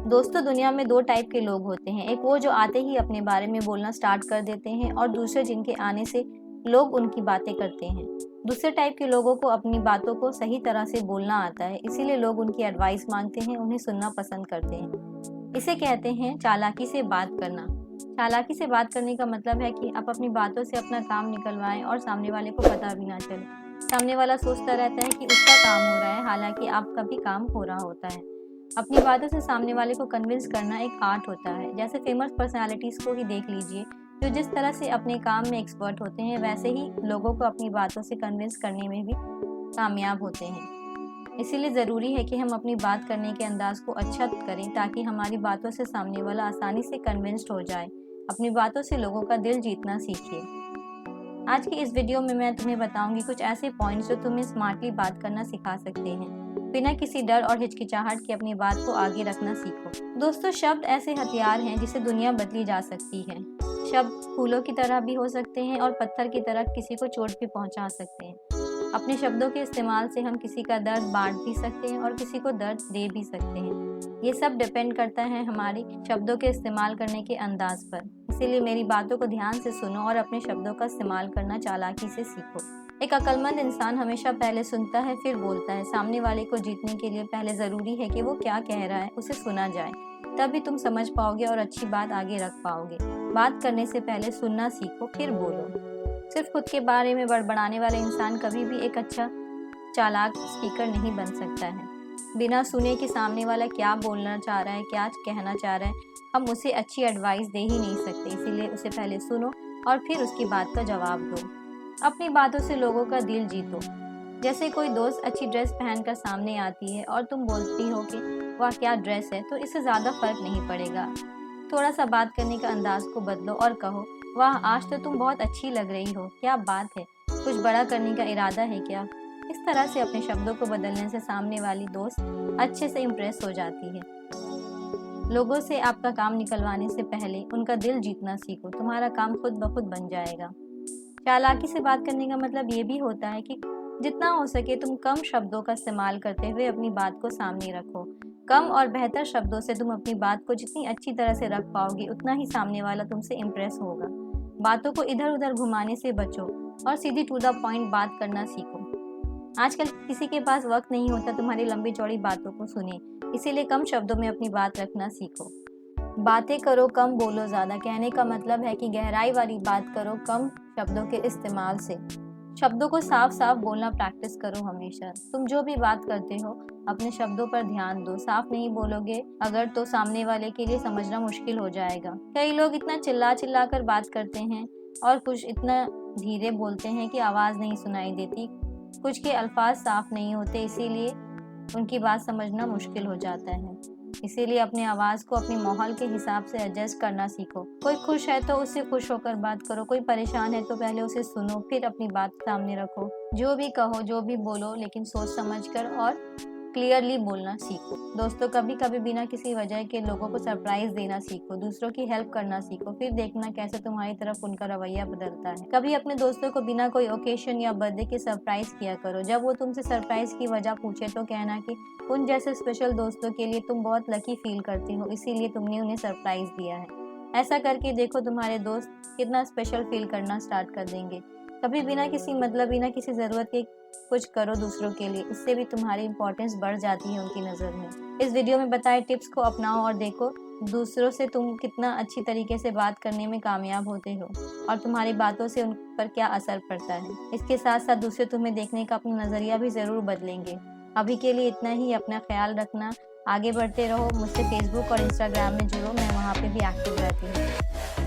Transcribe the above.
दोस्तों, दुनिया में दो टाइप के लोग होते हैं। एक वो जो आते ही अपने बारे में बोलना स्टार्ट कर देते हैं और दूसरे जिनके आने से लोग उनकी बातें करते हैं। दूसरे टाइप के लोगों को अपनी बातों को सही तरह से बोलना आता है, इसीलिए लोग उनकी एडवाइस मांगते हैं, उन्हें सुनना पसंद करते हैं। इसे कहते हैं चालाकी से बात करना। चालाकी से बात करने का मतलब है कि आप अपनी बातों से अपना काम निकलवाएं और सामने वाले को पता भी ना चले। सामने वाला सोचता रहता है कि उसका काम हो रहा है, हालांकि आपका भी काम हो रहा होता है। अपनी बातों से सामने वाले को कन्विंस करना एक आर्ट होता है। जैसे फेमस पर्सनालिटीज को ही देख लीजिए, जो जिस तरह से अपने काम में एक्सपर्ट होते हैं, वैसे ही लोगों को अपनी बातों से कन्विंस करने में भी कामयाब होते हैं। इसीलिए ज़रूरी है कि हम अपनी बात करने के अंदाज को अच्छा करें, ताकि हमारी बातों से सामने वाला आसानी से कन्विंस्ड हो जाए। अपनी बातों से लोगों का दिल जीतना सीखिए। आज की इस वीडियो में मैं तुम्हें बताऊंगी कुछ ऐसे पॉइंट्स जो तुम्हें स्मार्टली बात करना सिखा सकते हैं। बिना किसी डर और हिचकिचाहट के अपनी बात को आगे रखना सीखो। दोस्तों, शब्द ऐसे हथियार हैं जिससे दुनिया बदली जा सकती है। शब्द फूलों की तरह भी हो सकते हैं और पत्थर की तरह किसी को चोट भी पहुंचा सकते हैं। अपने शब्दों के इस्तेमाल से हम किसी का दर्द बांट भी सकते हैं और किसी को दर्द दे भी सकते हैं। ये सब डिपेंड करता है हमारी शब्दों के इस्तेमाल करने के अंदाज पर। इसीलिए मेरी बातों को ध्यान से सुनो और अपने शब्दों का इस्तेमाल करना चालाकी से सीखो। एक अक्लमंद इंसान हमेशा पहले सुनता है फिर बोलता है। सामने वाले को जीतने के लिए पहले ज़रूरी है कि वो क्या कह रहा है उसे सुना जाए, तभी तुम समझ पाओगे और अच्छी बात आगे रख पाओगे। बात करने से पहले सुनना सीखो, फिर बोलो। सिर्फ खुद के बारे में बड़बड़ाने वाला इंसान कभी भी एक अच्छा चालाक स्पीकर नहीं बन सकता है। बिना सुने कि सामने वाला क्या बोलना चाह रहा है, क्या कहना चाह रहा है, हम उसे अच्छी एडवाइस दे ही नहीं सकते। इसीलिए उसे पहले सुनो और फिर उसकी बात का जवाब दो। अपनी बातों से लोगों का दिल जीतो। जैसे कोई दोस्त अच्छी ड्रेस पहनकर सामने आती है और तुम बोलती हो कि वाह क्या ड्रेस है, तो इससे ज़्यादा फर्क नहीं पड़ेगा। थोड़ा सा बात करने का अंदाज को बदलो और कहो, वाह आज तो तुम बहुत अच्छी लग रही हो, क्या बात है, कुछ बड़ा करने का इरादा है क्या। इस तरह से अपने शब्दों को बदलने से सामने वाली दोस्त अच्छे से इम्प्रेस हो जाती है। लोगों से आपका काम निकलवाने से पहले उनका दिल जीतना सीखो, तुम्हारा काम खुद ब खुद बन जाएगा। चालाकी से बात करने का मतलब ये भी होता है कि जितना हो सके तुम कम शब्दों का इस्तेमाल करते हुए अपनी बात को सामने रखो। कम और बेहतर शब्दों से तुम अपनी बात को जितनी अच्छी तरह से रख पाओगे, उतना ही सामने वाला तुमसे इम्प्रेस होगा। बातों को इधर उधर घुमाने से बचो और सीधी टू द पॉइंट बात करना सीखो। आजकल किसी के पास वक्त नहीं होता तुम्हारी लंबी चौड़ी बातों को सुने, इसीलिए कम शब्दों में अपनी बात रखना सीखो। बातें करो कम, बोलो ज़्यादा। कहने का मतलब है कि गहराई वाली बात करो कम शब्दों के इस्तेमाल से। शब्दों को साफ साफ बोलना प्रैक्टिस करो हमेशा। तुम जो भी बात करते हो अपने शब्दों पर ध्यान दो। साफ नहीं बोलोगे अगर तो सामने वाले के लिए समझना मुश्किल हो जाएगा। कई लोग इतना चिल्ला चिल्ला कर बात करते हैं और कुछ इतना धीरे बोलते हैं कि आवाज़ नहीं सुनाई देती। कुछ के अल्फाज साफ नहीं होते, इसीलिए उनकी बात समझना मुश्किल हो जाता है। इसीलिए अपनी आवाज़ को अपने माहौल के हिसाब से एडजस्ट करना सीखो। कोई खुश है तो उससे खुश होकर बात करो, कोई परेशान है तो पहले उसे सुनो, फिर अपनी बात सामने रखो। जो भी कहो, जो भी बोलो, लेकिन सोच समझकर और क्लियरली बोलना सीखो। दोस्तों, कभी कभी बिना किसी वजह के लोगों को सरप्राइज देना सीखो। दूसरों की हेल्प करना सीखो, फिर देखना कैसे तुम्हारी तरफ उनका रवैया बदलता है। कभी अपने दोस्तों को बिना कोई ओकेशन या बर्थडे के सरप्राइज किया करो। जब वो तुमसे सरप्राइज की वजह पूछे तो कहना कि उन जैसे स्पेशल दोस्तों के लिए तुम बहुत लकी फील करती हो, इसीलिए तुमने उन्हें सरप्राइज दिया है। ऐसा करके देखो तुम्हारे दोस्त कितना स्पेशल फील करना स्टार्ट कर देंगे। कभी बिना किसी मतलब, बिना किसी ज़रूरत के कुछ करो दूसरों के लिए, इससे भी तुम्हारी इंपॉर्टेंस बढ़ जाती है उनकी नज़र में। इस वीडियो में बताए टिप्स को अपनाओ और देखो दूसरों से तुम कितना अच्छी तरीके से बात करने में कामयाब होते हो और तुम्हारी बातों से उन पर क्या असर पड़ता है। इसके साथ साथ दूसरे तुम्हें देखने का अपना नज़रिया भी ज़रूर बदलेंगे। अभी के लिए इतना ही। अपना ख्याल रखना, आगे बढ़ते रहो। मुझसे फेसबुक और इंस्टाग्राम में जुड़ो, मैं वहाँ पे भी एक्टिव रहती हूँ।